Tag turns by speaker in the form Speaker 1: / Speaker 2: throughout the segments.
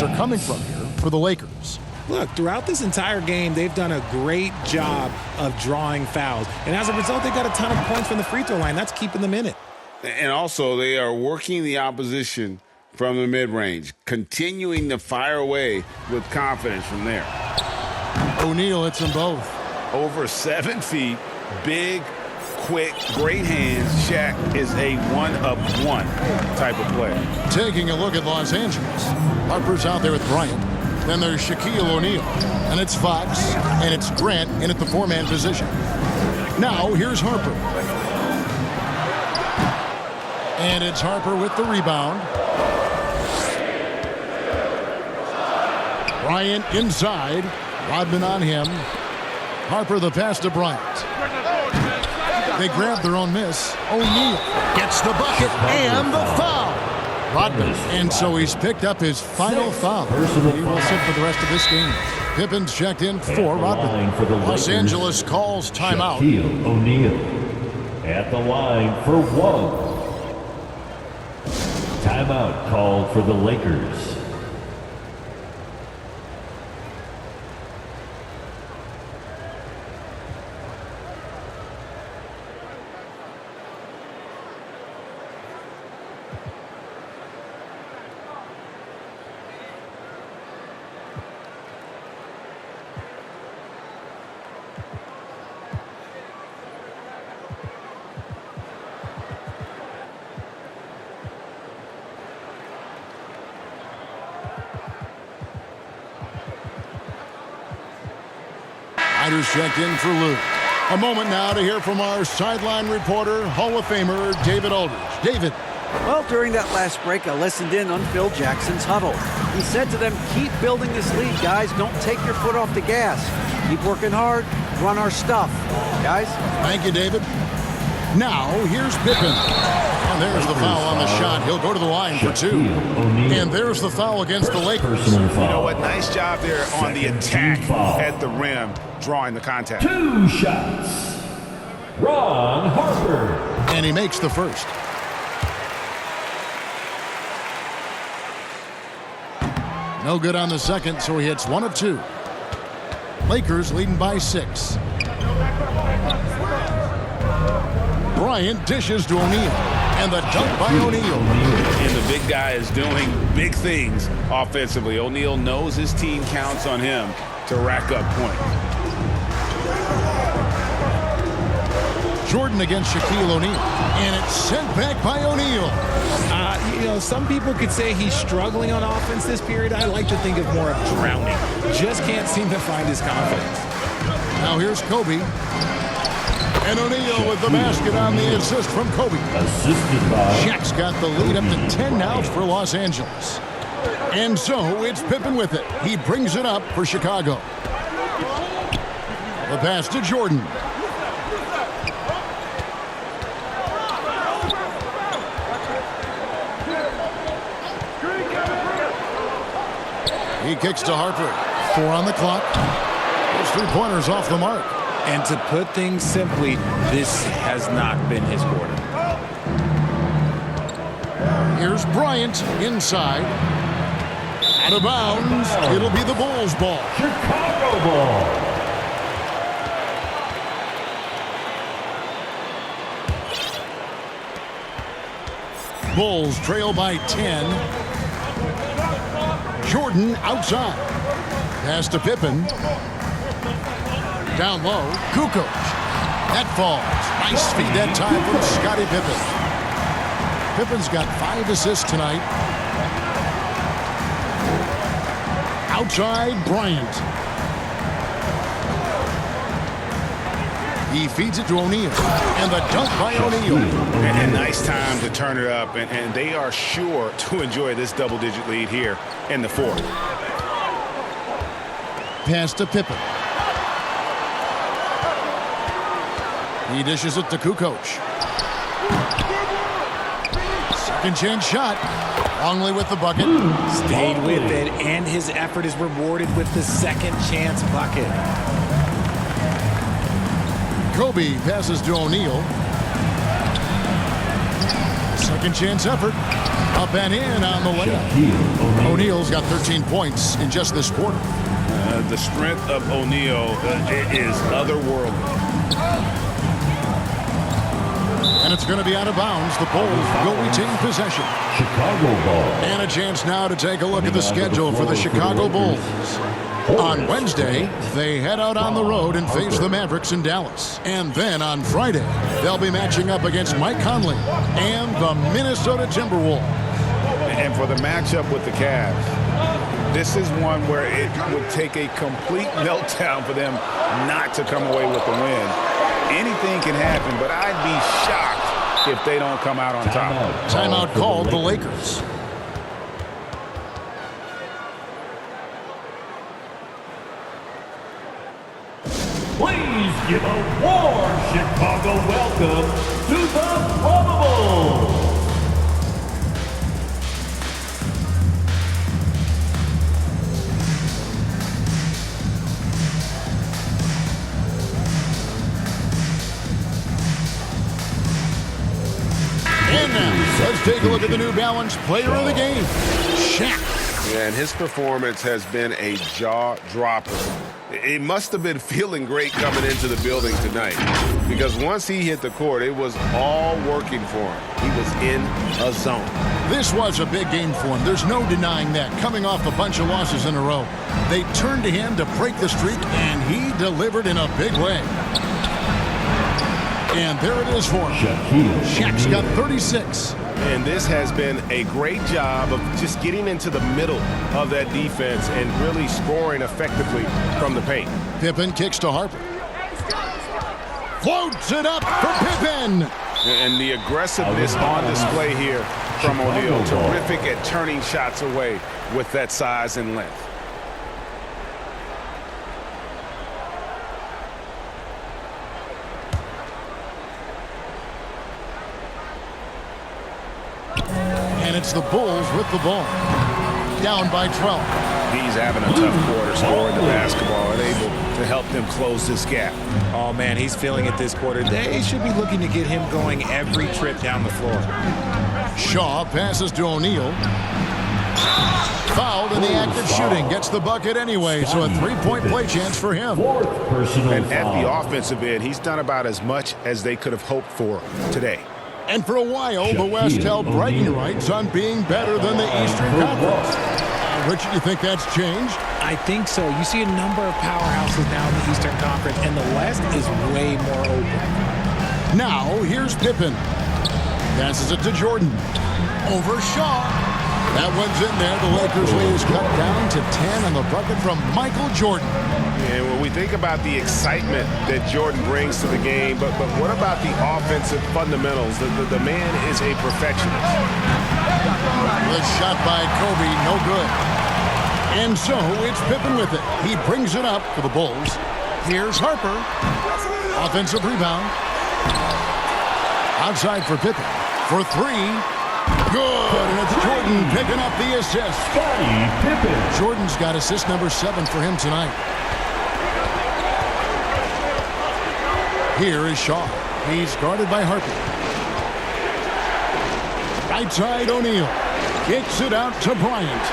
Speaker 1: are coming from here for the Lakers.
Speaker 2: Look, throughout this entire game, they've done a great job of drawing fouls. And as a result, they've got a ton of points from the free throw line. That's keeping them in it.
Speaker 3: And also, they are working the opposition from the mid-range, continuing to fire away with confidence from there.
Speaker 1: O'Neal hits them both.
Speaker 3: Over 7 feet, big, quick, great hands. Shaq is a one-of-one type of player.
Speaker 1: Taking a look at Los Angeles. Harper's out there with Bryant. Then there's Shaquille O'Neal. And it's Fox. And it's Grant in at the four-man position. Now, here's Harper. And it's Harper with the rebound. Bryant inside. Rodman on him. Harper the pass to Bryant. They grab their own miss. O'Neal gets the bucket and the foul. Rodman. And so he's picked up his final foul. He will sit for the rest of this game. Pippen's checked in for Rodman. Los Angeles calls timeout.
Speaker 4: Shaquille O'Neal at the line for one. Timeout called for the Lakers.
Speaker 1: Riders checked in for Luke. A moment now to hear from our sideline reporter, Hall of Famer David Aldridge. David.
Speaker 5: Well, during that last break, I listened in on Phil Jackson's huddle. He said to them, keep building this lead, guys. Don't take your foot off the gas. Keep working hard. Run our stuff. Guys?
Speaker 1: Thank you, David. Now, here's Pippen. And there's the foul on the shot. He'll go to the line for two. And there's the foul against the Lakers.
Speaker 3: You know what? Nice job there on the attack at the rim, drawing the contact.
Speaker 4: 2 shots. Ron Harper.
Speaker 1: And he makes the first. No good on the second, so he hits 1 of 2. Lakers leading by 6. Bryant dishes to O'Neal. And the dunk by O'Neal.
Speaker 3: And the big guy is doing big things offensively. O'Neal knows his team counts on him to rack up points.
Speaker 1: Jordan against Shaquille O'Neal. And it's sent back by O'Neal.
Speaker 2: You know, some people could say he's struggling on offense this period. I like to think of more of drowning. Just can't seem to find his confidence.
Speaker 1: Now here's Kobe. And O'Neal with the basket on the assist from Kobe.
Speaker 4: Assisted by
Speaker 1: Shaq's got the lead up to 10 now for Los Angeles. And so it's Pippen with it. He brings it up for Chicago. The pass to Jordan. He kicks to Harper. 4 on the clock. Those 3-pointers off the mark.
Speaker 2: And to put things simply, this has not been his quarter.
Speaker 1: Here's Bryant inside. Out of bounds. It'll be the Bulls' ball.
Speaker 4: Chicago ball.
Speaker 1: Bulls trail by 10. Jordan outside. Pass to Pippen. Down low, Kukoc. That falls. Nice feed that time from Scottie Pippen. Pippen's got 5 assists tonight. Outside, Bryant. He feeds it to O'Neal. And the dunk by O'Neal.
Speaker 3: And a nice time to turn it up. And they are sure to enjoy this double-digit lead here in the fourth.
Speaker 1: Pass to Pippen. He dishes it to Kukoc. Second chance shot. Longley with the bucket.
Speaker 2: Stayed with it, and his effort is rewarded with the second chance bucket.
Speaker 1: Kobe passes to O'Neal. Second chance effort. Up and in on the layup. O'Neal's got 13 points in just this quarter.
Speaker 3: The strength of O'Neal is otherworldly.
Speaker 1: And it's going to be out of bounds. The Bulls will retain possession.
Speaker 4: Chicago ball.
Speaker 1: And a chance now to take a look at the schedule for the Chicago Bulls. On Wednesday, they head out on the road and face the Mavericks in Dallas. And then on Friday, they'll be matching up against Mike Conley and the Minnesota Timberwolves.
Speaker 3: And for the matchup with the Cavs, this is one where it would take a complete meltdown for them not to come away with the win. Anything can happen, but I'd be shocked if they don't come out on top.
Speaker 1: Timeout called the Lakers.
Speaker 4: Please give a warm Chicago welcome to the Probables.
Speaker 1: And now, let's take a look at the New Balance player of the game, Shaq.
Speaker 6: Yeah, and his performance has been a jaw-dropper. He must have been feeling great coming into the building tonight, because once he hit the court, it was all working for him. He was in a zone.
Speaker 1: This was a big game for him. There's no denying that. Coming off a bunch of losses in a row, they turned to him to break the streak, and he delivered in a big way. And there it is for him. Shaq's got 36.
Speaker 6: And this has been a great job of just getting into the middle of that defense and really scoring effectively from the paint.
Speaker 1: Pippen kicks to Harper. Floats it up for Pippen.
Speaker 6: And the aggressiveness on display here from O'Neal. Terrific at turning shots away with that size and length.
Speaker 1: And it's the Bulls with the ball. Down by 12.
Speaker 6: He's having a tough quarter scoring the basketball and able to help them close this gap.
Speaker 2: Oh, man, he's feeling it this quarter. They should be looking to get him going every trip down the floor.
Speaker 1: Shaw passes to O'Neal. Fouled in the act of shooting. Gets the bucket anyway, so a three-point play chance for him.
Speaker 4: Fourth personal
Speaker 6: And at
Speaker 4: foul.
Speaker 6: the offensive end, he's done about as much as they could have hoped for today.
Speaker 1: And for a while, the West held bragging rights on being better than the Eastern Conference. Richard, you think that's changed?
Speaker 2: I think so. You see a number of powerhouses now in the Eastern Conference, and the West is way more open.
Speaker 1: Now, here's Pippen. Passes it to Jordan. Over Shaw. That one's in there. The Lakers lead is cut down to 10 on the bucket from Michael Jordan.
Speaker 6: And when we think about the excitement that Jordan brings to the game, but what about the offensive fundamentals? The man is a perfectionist.
Speaker 1: The shot by Kobe, no good. And so it's Pippen with it. He brings it up for the Bulls. Here's Harper. Offensive rebound. Outside for Pippen. For three. Good. And it's Jordan picking up the assist.
Speaker 4: Scottie Pippen.
Speaker 1: Jordan's got assist number 7 for him tonight. Here is Shaw. He's guarded by Harper. Right side O'Neal. Kicks it out to Bryant.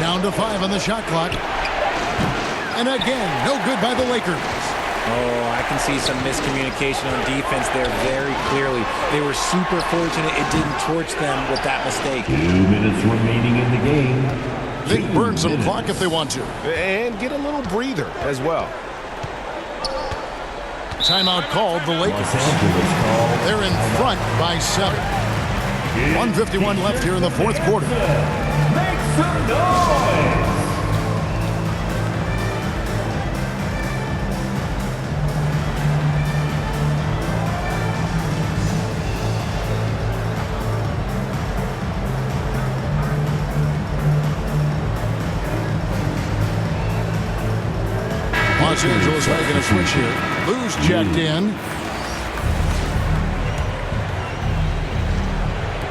Speaker 1: Down to 5 on the shot clock. And again, no good by the Lakers.
Speaker 2: Oh, I can see some miscommunication on defense there very clearly. They were super fortunate it didn't torch them with that mistake.
Speaker 4: 2 minutes remaining in the game.
Speaker 1: They can burn some clock if they want to.
Speaker 6: And get a little breather as well.
Speaker 1: Timeout called the Lakers.
Speaker 4: Los Angeles called.
Speaker 1: They're in front by 7. 1:51 left here in the fourth quarter.
Speaker 4: Make some noise.
Speaker 1: Los Angeles making a switch here. Lou's checked in.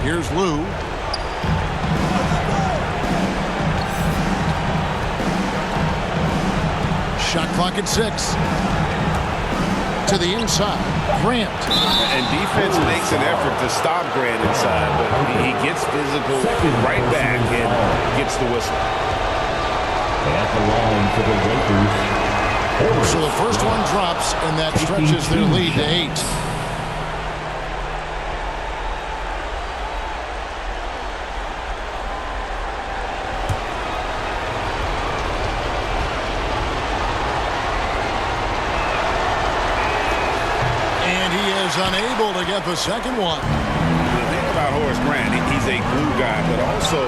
Speaker 1: Here's Lou. Shot clock at 6. To the inside, Grant.
Speaker 3: And defense makes an effort to stop Grant inside, but he gets physical right back and gets the whistle.
Speaker 4: At the line for the Lakers.
Speaker 1: So the first one drops, and that stretches their lead to 8. Unable to get the second one.
Speaker 3: The thing about Horace Grant, he's a glue guy, but also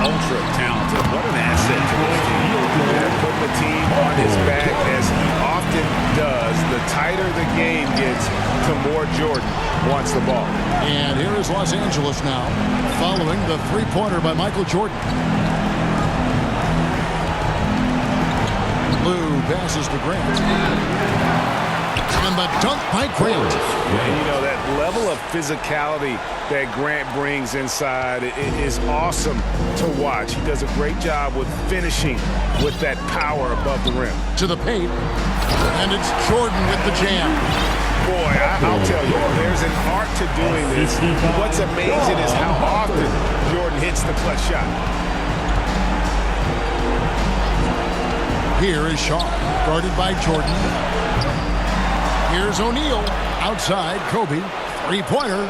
Speaker 3: ultra talented. What an asset to this team. Putting the team on his back, as he often does. The tighter the game gets, the more Jordan wants the ball.
Speaker 1: And here is Los Angeles now, following the three-pointer by Michael Jordan. Lou passes to Grant. And the dunk by Grant.
Speaker 3: And you know, that level of physicality that Grant brings inside is awesome to watch. He does a great job with finishing with that power above the rim.
Speaker 1: To the paint. And it's Jordan with the jam.
Speaker 3: Boy, I'll tell you, there's an art to doing this. What's amazing is how often Jordan hits the clutch shot.
Speaker 1: Here is Shaw, guarded by Jordan. Here's O'Neal, outside, Kobe, three-pointer.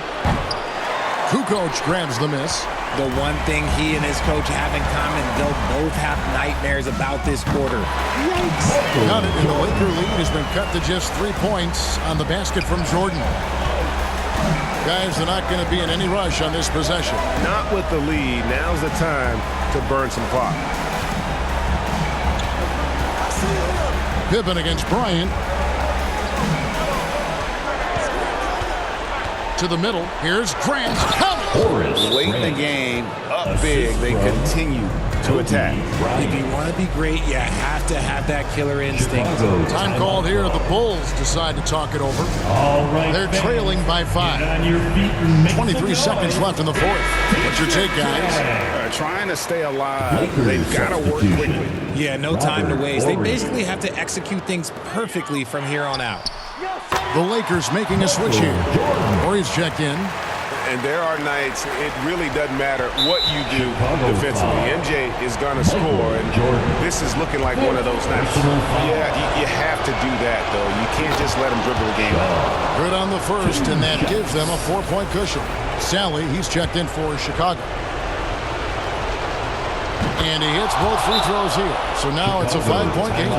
Speaker 1: Kukoc grabs the miss.
Speaker 2: The one thing he and his coach have in common, they'll both have nightmares about this quarter. Yikes.
Speaker 1: Got it, and the Laker lead has been cut to just 3 points on the basket from Jordan. Guys, they're not going to be in any rush on this possession.
Speaker 3: Not with the lead. Now's the time to burn some clock.
Speaker 1: Pippen against Bryant. To the middle. Here's Grant.
Speaker 3: Late in the game, up big, they continue to attack.
Speaker 2: If you want to be great, you have to have that killer instinct.
Speaker 1: Time called here. The Bulls decide to talk it over.
Speaker 4: All right,
Speaker 1: they're trailing by 5. 23 seconds left in the fourth. What's your take, guys?
Speaker 3: Trying to stay alive. They've got to work quickly.
Speaker 2: Yeah, no time to waste. They basically have to execute things perfectly from here on out.
Speaker 1: The Lakers making a switch here. Corey's checked in.
Speaker 3: And there are nights it really doesn't matter what you do defensively. MJ is going to score, and this is looking like one of those nights. Yeah, you have to do that, though. You can't just let him dribble the game out.
Speaker 1: Good on the first, and that gives them a 4-point cushion. Sally, he's checked in for Chicago. And he hits both free throws here. So now it's a 5-point game.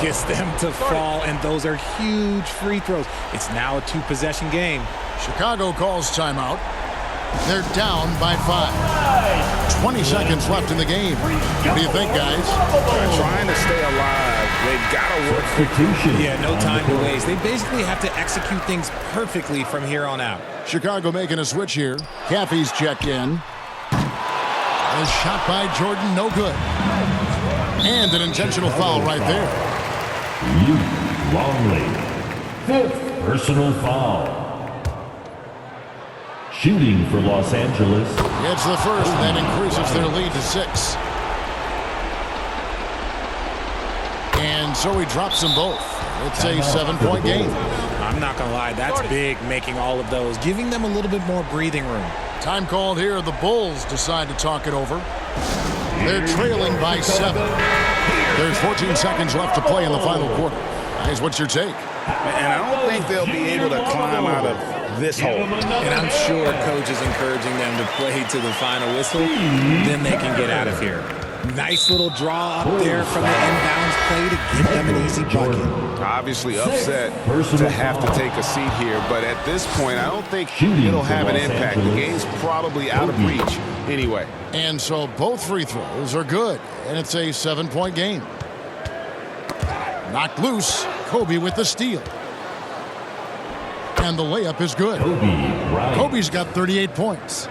Speaker 2: Gets them to fall, and those are huge free throws. It's now a 2-possession game.
Speaker 1: Chicago calls timeout. They're down by 5. 20 seconds left in the game. What do you think, guys?
Speaker 3: Trying to stay alive. They've got to work quickly.
Speaker 2: Yeah, no time to waste. They basically have to execute things perfectly from here on out.
Speaker 1: Chicago making a switch here. Caffey's checked in. A shot by Jordan, no good. And an intentional foul right there.
Speaker 4: Luke Longley. 5th personal foul. Shooting for Los Angeles.
Speaker 1: It's the first, and that increases their lead to 6. And so he drops them both. It's a 7-point game.
Speaker 2: I'm not going to lie, that's big, making all of those, giving them a little bit more breathing room.
Speaker 1: Time called here. The Bulls decide to talk it over. They're trailing by 7. There's 14 seconds left to play in the final quarter. Guys, what's your take?
Speaker 3: And I don't think they'll be able to climb out of this hole.
Speaker 2: And I'm sure coach is encouraging them to play to the final whistle. Then they can get out of here. Nice little draw up there from the inbounds play to give them an easy bucket.
Speaker 3: Obviously upset to have to take a seat here, but at this point, I don't think it'll have an impact. The game's probably out of reach anyway.
Speaker 1: And so both free throws are good, and it's a 7-point game. Knocked loose. Kobe with the steal. And the layup is good. Kobe's got 38 points.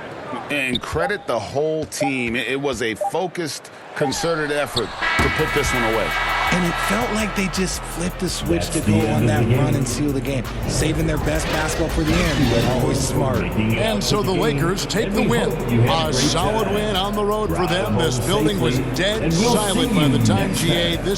Speaker 3: And credit the whole team. It was a focused, concerted effort to put this one away.
Speaker 2: And it felt like they just flipped the switch to go on that run and seal the game, saving their best basketball for the end, but always smart.
Speaker 1: And so the Lakers take the win. A solid win on the road for them. This building was dead silent by the time GA this